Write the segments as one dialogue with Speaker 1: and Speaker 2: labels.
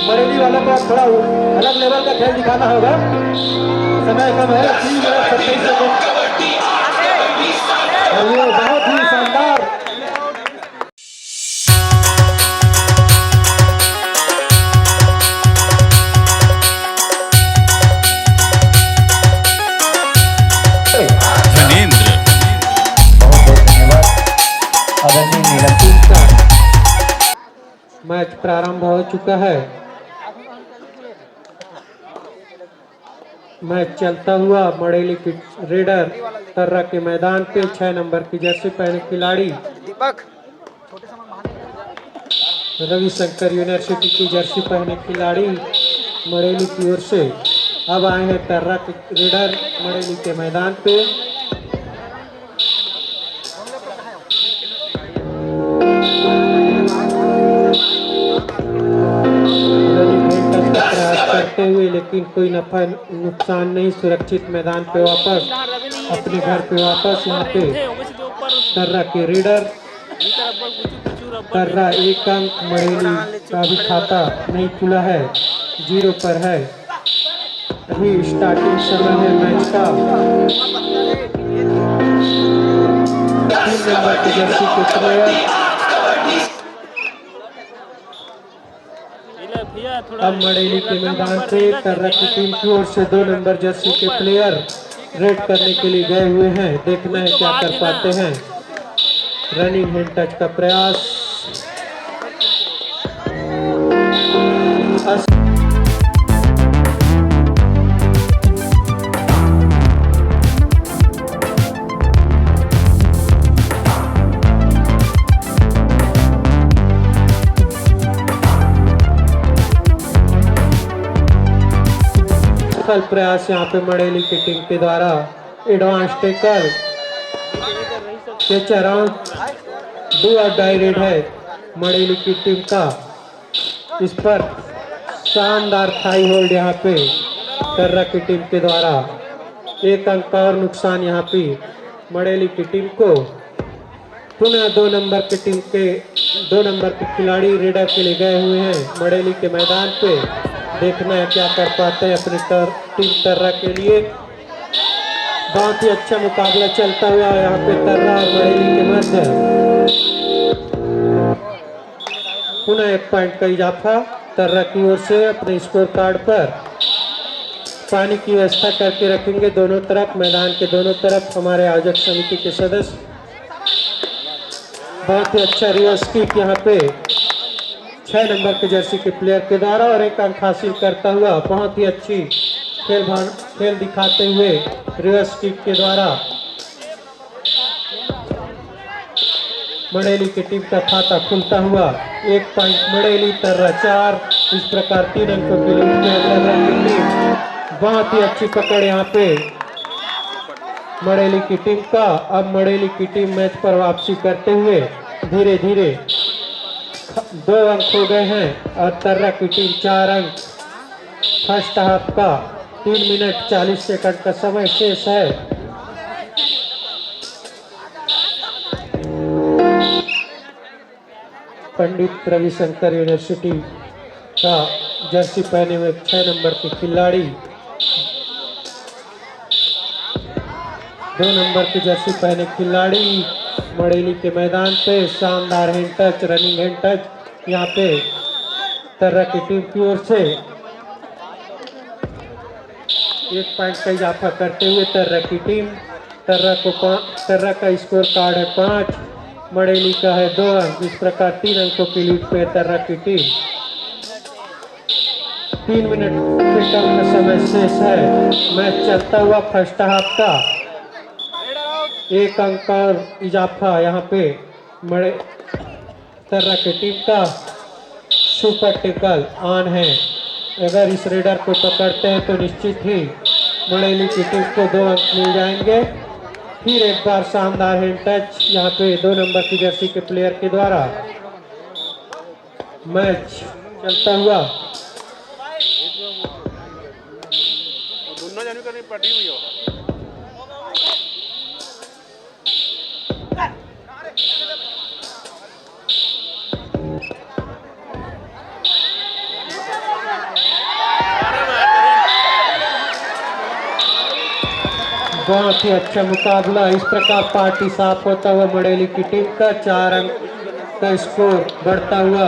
Speaker 1: बरेली वालों को थोड़ा अलग लेवल का खेल दिखाना होगा। समय कम है, 3 मिनट 27 सेकंड और ये बहुत ही शानदार
Speaker 2: धनेंद्र
Speaker 3: बहुत धन्यवाद आदरणीय नीलम।
Speaker 1: मैच प्रारंभ हो चुका है। मैच चलता हुआ मड़ेली की रेडर तर्रा के मैदान पे 6 नंबर की जर्सी पहने खिलाड़ी रविशंकर यूनिवर्सिटी की जर्सी पहने खिलाड़ी मड़ेली की ओर से अब आए हैं तर्रा के रेडर मड़ेली के मैदान पे। प्रयास करते हुए लेकिन कोई नफा नुकसान नहीं, सुरक्षित मैदान पे वापस अपने घर पे वापस। यहाँ पे तर्रा के रेडर तर्रा 1 अंक, मड़ेली का भी खाता नहीं खुला है, 0 पर है। अभी स्टार्टिंग समय है मैच का। 3 नंबर की जर्सी के प्लेयर अब मड़ेली के मैदान से तर्रा की टीम की ओर से 2 नंबर जर्सी के प्लेयर रेड करने के लिए गए हुए हैं। देखना है क्या कर पाते हैं। रनिंग हैंड टच का प्रयास सफल प्रयास यहाँ पे मड़ेली की टीम के द्वारा। एडवांस टेकर डू और डाई रेड है मड़ेली की टीम का। इस पर शानदार थाई होल्ड यहाँ पे तर्रा की टीम के द्वारा। 1 अंक और नुकसान यहाँ पे मड़ेली की टीम को। पुनः 2 नंबर के खिलाड़ी रेडर के लिए गए हुए हैं मड़ेली के मैदान पे। देखना है क्या कर पाते हैं अपनी टीम तर्रा के लिए। बहुत ही अच्छा मुकाबला चलता हुआ यहाँ पे तर्रा और मड़ेली के मध्य। पुनः 1 पॉइंट का इजाफा तर्रा की ओर से अपने स्कोर कार्ड पर। पानी की व्यवस्था करके रखेंगे दोनों तरफ, मैदान के दोनों तरफ हमारे आयोजक समिति के सदस्य। बहुत ही अच्छा रिवर्स किक यहाँ पे 6 नंबर के जर्सी के प्लेयर के द्वारा और 1 अंक हासिल करता हुआ बहुत ही अच्छी खेल दिखाते हुए रिवर्स किक के द्वारा मड़ेली की टीम का खाता खुलता हुआ। 1 पॉइंट मड़ेली, तर्रा 4। इस प्रकार 3 अंकों के लिए तर्रा की टीम। बहुत ही अच्छी पकड़ यहाँ पे मड़ेली की टीम का। अब मड़ेली की टीम मैच पर वापसी करते हुए धीरे धीरे 2 अंक हो गए हैं और तर्रा की टीम 4 अंक। फर्स्ट हाफ का 3 मिनट 40 सेकंड का समय शेष है। पंडित रविशंकर यूनिवर्सिटी का जर्सी पहने हुए 6 नंबर के खिलाड़ी 2 नंबर की जर्सी पहने खिलाड़ी मड़ेली के मैदान पे। शानदार hand touch, running hand touch यहाँ पे तर्रा की टीम की ओर से। 1 पॉइंट का इजाफा करते हुए तर्रा की टीम। तर्रा का स्कोर कार्ड है 5, मड़ेली का है 2 अंक। इस प्रकार 3 अंकों की लीड पे तर्रा की टीम। 3 मिनट से कम का समय शेष है। मैच चलता हुआ फर्स्ट हाफ का 1 अंक और इजाफा यहाँ पे तर्रा की टीम का। सुपर टेकल ऑन है। अगर इस रेडर को पकड़ते हैं तो निश्चित ही मड़ेली की टीम को 2 अंक मिल जाएंगे। फिर एक बार शानदार हैंड टच यहाँ पे 2 नंबर की जर्सी के प्लेयर के द्वारा। मैच चलता हुआ बहुत ही अच्छा मुकाबला। इस प्रकार पार्टी साफ होता हुआ मड़ेली की टीम का 4 अंक का स्कोर बढ़ता हुआ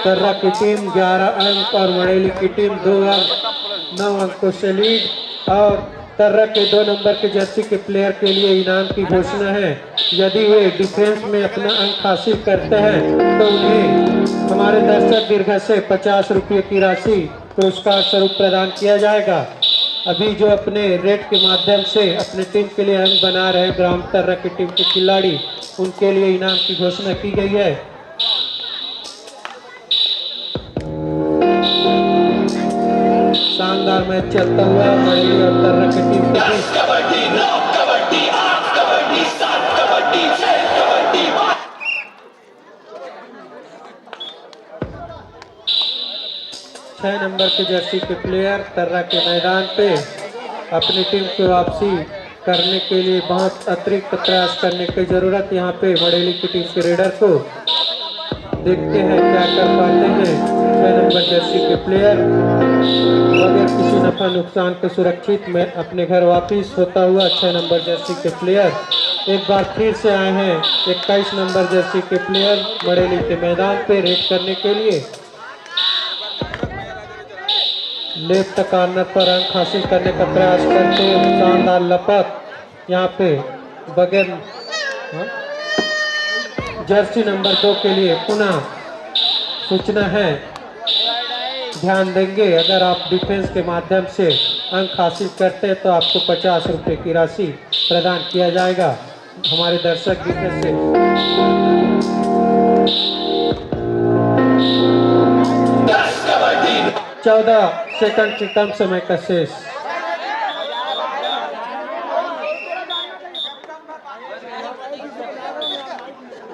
Speaker 1: कर्रा की टीम 11 अंक और मड़ेली की टीम 2 अंक 9 अंकों से लीड। और कर्रा के 2 नंबर के जर्सी के प्लेयर के लिए इनाम की घोषणा है। यदि वे डिफेंस में अपना अंक हासिल करते हैं तो उन्हें हमारे दर्शक दीर्घ से 50 रुपये की राशि पुरस्कार स्वरूप प्रदान किया जाएगा। अभी जो अपने रेड के माध्यम से अपने टीम के लिए अंक बना रहे ग्राम कर्रा की टीम के खिलाड़ी, उनके लिए इनाम की घोषणा की गई है। शानदार मैच चलता हुआ मड़ेली और कर्रा की टीम के बीच। 6 नंबर के जर्सी के प्लेयर कर्रा के मैदान पे अपनी टीम की वापसी करने के लिए बहुत अतिरिक्त प्रयास करने की जरूरत। यहाँ पे मड़ेली की टीम के रेडर को देखते हैं क्या कर पाते हैं। 6 नंबर जर्सी के प्लेयर बगैर किसी नफा नुकसान के सुरक्षित में अपने घर वापस होता हुआ 6 नंबर जर्सी के प्लेयर एक बार फिर से आए हैं 21 नंबर जर्सी के प्लेयर मड़ेली के मैदान पे रेड करने के लिए। लेफ्ट कॉर्नर पर अंक हासिल करने का प्रयास करते हुए शानदार लपक यहाँ पे बगैर जर्सी नंबर 2 के लिए पुनः सूचना है, ध्यान देंगे। अगर आप डिफेंस के माध्यम से अंक हासिल करते हैं तो आपको 50 रुपये की राशि प्रदान किया जाएगा हमारे दर्शक डिफेंस से। चौदह सेकंड के कम समय का शेष।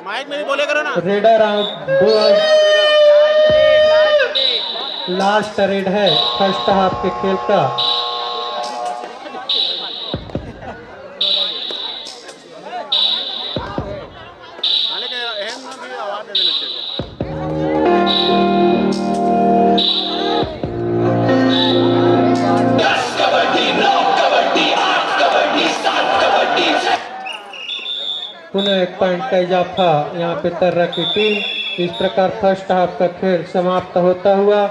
Speaker 2: माइक में भी बोले करो ना।
Speaker 1: रेडर आउट 2 लास्ट रेड है फर्स्ट हाफ के खेल का।
Speaker 2: आवाज दे देना चाहिए। पुनः 1 पॉइंट का इजाफा यहाँ पे कर्रा की टीम। इस प्रकार फर्स्ट हाफ का खेल समाप्त होता हुआ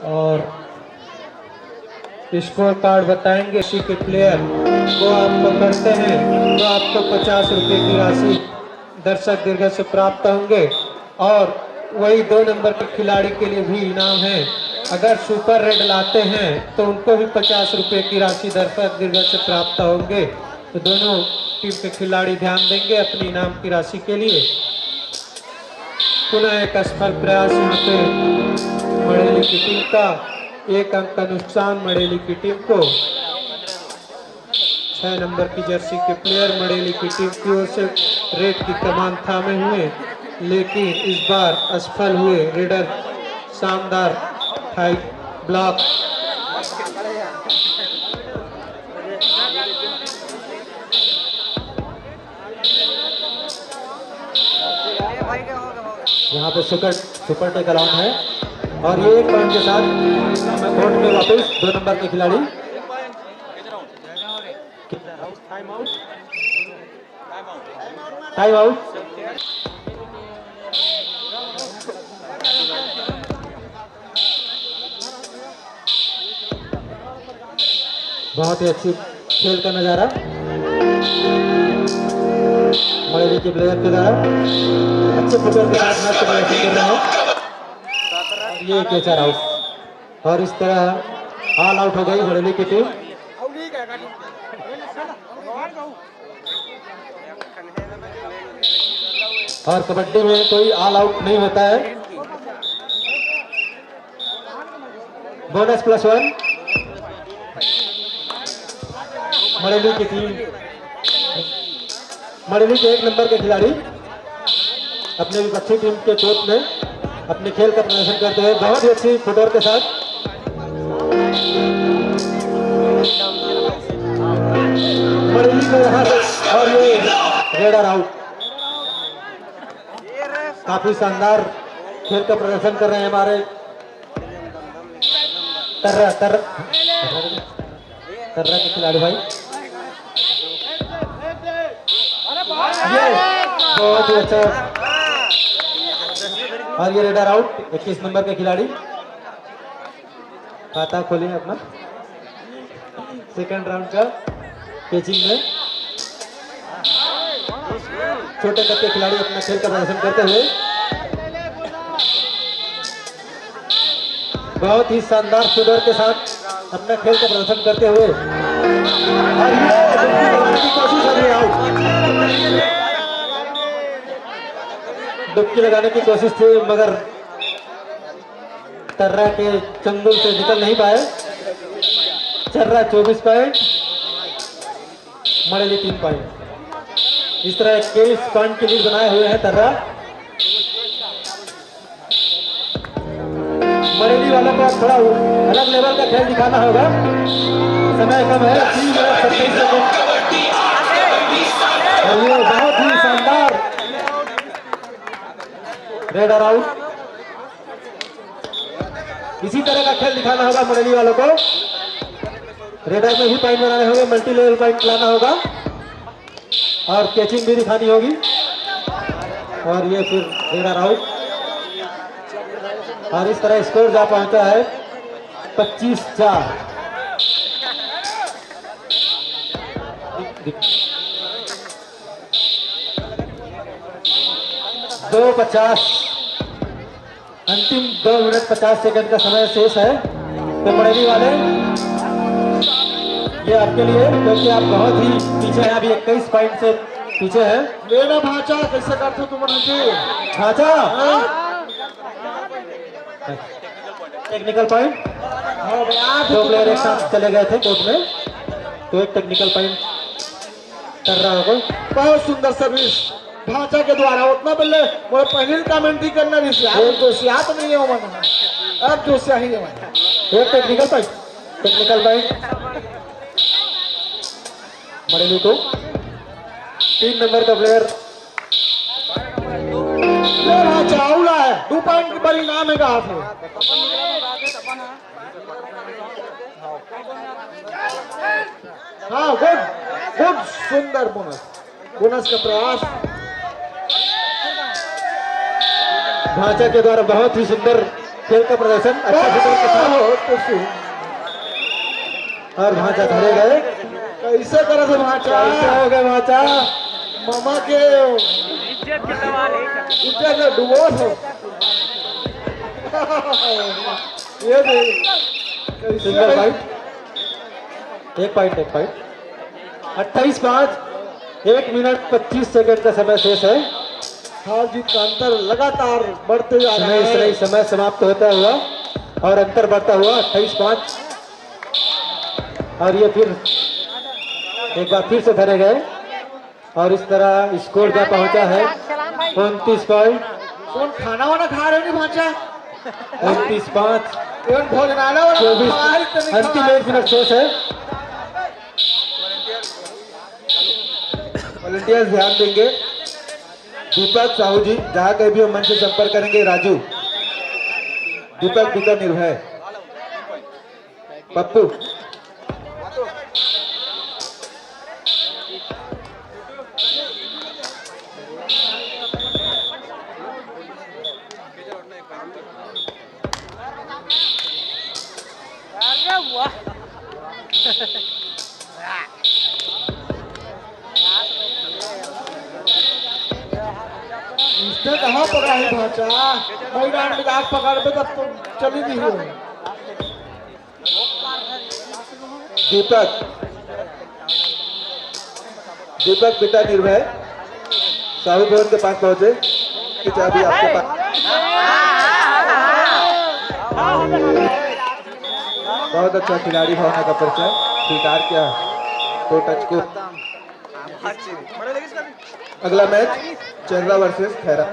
Speaker 2: और स्कोर कार्ड बताएंगे। इसी के प्लेयर को आप पकड़ते हैं तो आपको 50 रुपये की राशि दर्शक दीर्घ से प्राप्त होंगे और वही 2 नंबर के खिलाड़ी के लिए भी इनाम है। अगर सुपर रेड लाते हैं तो उनको भी 50 रुपये की राशि दर्शक दीर्घ से प्राप्त होंगे। तो दोनों टीम के खिलाड़ी ध्यान देंगे अपनी इनाम की राशि के लिए। पुनः एक असफल प्रयास यहाँ पे मड़ेली की टीम का। 1 अंक का नुकसान मड़ेली की टीम को। 6 नंबर की जर्सी के प्लेयर मड़ेली की टीम की ओर से रेड की कमान थामे हुए, लेकिन इस बार असफल हुए। रेडर शानदार हाई ब्लॉक यहाँ पे सुपर टेक अलाउन है और ये 1 पॉइंट के साथ कोर्ट में वापस 2 नंबर के खिलाड़ी टाइम आउट। बहुत ही अच्छी खेल का नजारा मड़ेली के प्लेयर के द्वारा अच्छे फुटबॉल के साथ मैच प्रदर्शन कर रहे हैं। ये कैचर आउट और इस तरह ऑल आउट हो गई मड़ेली की टीम। और कबड्डी में कोई ऑल आउट नहीं होता है। बोनस +1 मड़ेली की टीम। मड़ेली के 1 नंबर के खिलाड़ी अपने विपक्षी टीम के कोर्ट में अपने खेल का प्रदर्शन करते हैं बहुत ही अच्छी फुटवर्क के साथ। मड़ेली को यहाँ से और ये रेडर आउट। काफी शानदार खेल का प्रदर्शन कर रहे हैं हमारे कर्रा के खिलाड़ी भाई। ये बहुत ही अच्छा। और ये रेडर आउट 21 नंबर के खिलाड़ी। खाता खोलें अपना सेकंड राउंड का कैचिंग में। छोटे कद के खिलाड़ी अपना खेल का प्रदर्शन करते हुए बहुत ही शानदार सुडर के साथ अपना खेल का प्रदर्शन करते हुए और ये डुबकी लगाने की कोशिश है। ये आउट। डुबकी लगाने की कोशिश थी मगर तर्रा के चंगुल से निकल नहीं पाए। चर्रा 24 पॉइंट, मड़ेली 3 पॉइंट। इस तरह 21 पॉइंट की लीड बनाए हुए हैं तर्रा। मड़ेली वालों को थोड़ा अलग लेवल का खेल दिखाना होगा। समय कम है, 3 मिनट 27 सेकंड। और ये बहुत ही शानदार रेडर आउट। इसी तरह का खेल दिखाना होगा मड़ेली वालों को। रेडर में ही पॉइंट बनाने होंगे, मल्टी लेवल पॉइंट लाना होगा और कैचिंग भी दिखानी होगी। और ये फिर रेडर आउट। और इस तरह स्कोर जा पहुंचा है 25-4। 2:50 अंतिम 2 मिनट 50 सेकंड का समय शेष है। तो मड़ेली वाले ये आपके लिए, क्योंकि आप बहुत ही पीछे हैं, अभी 21 पॉइंट से पीछे हैं।
Speaker 4: लेना भाचा कैसे करते तुम
Speaker 2: भाचा टेक्निकल पॉइंट। दो प्लेयर एक साथ चले गए थे कोर्ट में, तो एक टेक्निकल पॉइंट कर रहा होगा।
Speaker 4: बहुत सुंदर सर्विस भाचा के द्वारा। उतना पहले वो पहले कमेंट्री करना भी दोषिया तो नहीं है वो, अब दोषिया ही है।
Speaker 2: एक टेक्निकल पॉइंट, टेक्निकल पॉइंट मड़ेली को। 3 नंबर का प्लेयर
Speaker 4: चावला है, 2 पॉइंट की परिणाम है। कहा थे हाँ, गुड गुड सुंदर बोनस, बोनस का प्रयास
Speaker 2: भाचा के द्वारा। बहुत ही सुंदर खेल का प्रदर्शन, अच्छा शूटर के साथ। और भाचा धरे गए।
Speaker 4: कैसे करे थे भाचा?
Speaker 2: कैसे हो गए भाचा?
Speaker 4: मामा के इज्जत डुबो थे। ये
Speaker 2: सिंगल पॉइंट, एक पॉइंट 28-5, 1 मिनट 25 सेकंड का समय शेष है।
Speaker 4: हार जीत का अंतर लगातार बढ़ते जा रहा है।
Speaker 2: समय समाप्त होता हुआ और अंतर बढ़ता हुआ 28-5। और ये फिर एक बार फिर से धरे गए और इस तरह स्कोर जा पहुंचा है 29 पॉइंट।
Speaker 4: कौन खाना वाना खा रहे नहीं भाचा?
Speaker 2: 29-5,
Speaker 4: भोजनालय वाला
Speaker 2: 24, अंतिम 1 मिनट शेष है।
Speaker 5: वॉलंटियर्स ध्यान देंगे। दीपक साहू जी जहाँ कहीं भी हम मंच से संपर्क करेंगे। राजू, दीपक पिता निर्भय, पप्पू,
Speaker 4: इसने कहाँ पकड़ा है भाचा? मैदान में आग पकड़ पे तब तो चली नहीं हो।
Speaker 5: दीपक पिता निर्भय साहू भवन के पास पहुंचे कि चाबी आपके पास। बहुत अच्छा खिलाड़ी भावना का परिचय स्वीकार किया तो टच को। अगला मैच चर्रा वर्सेस खैरा।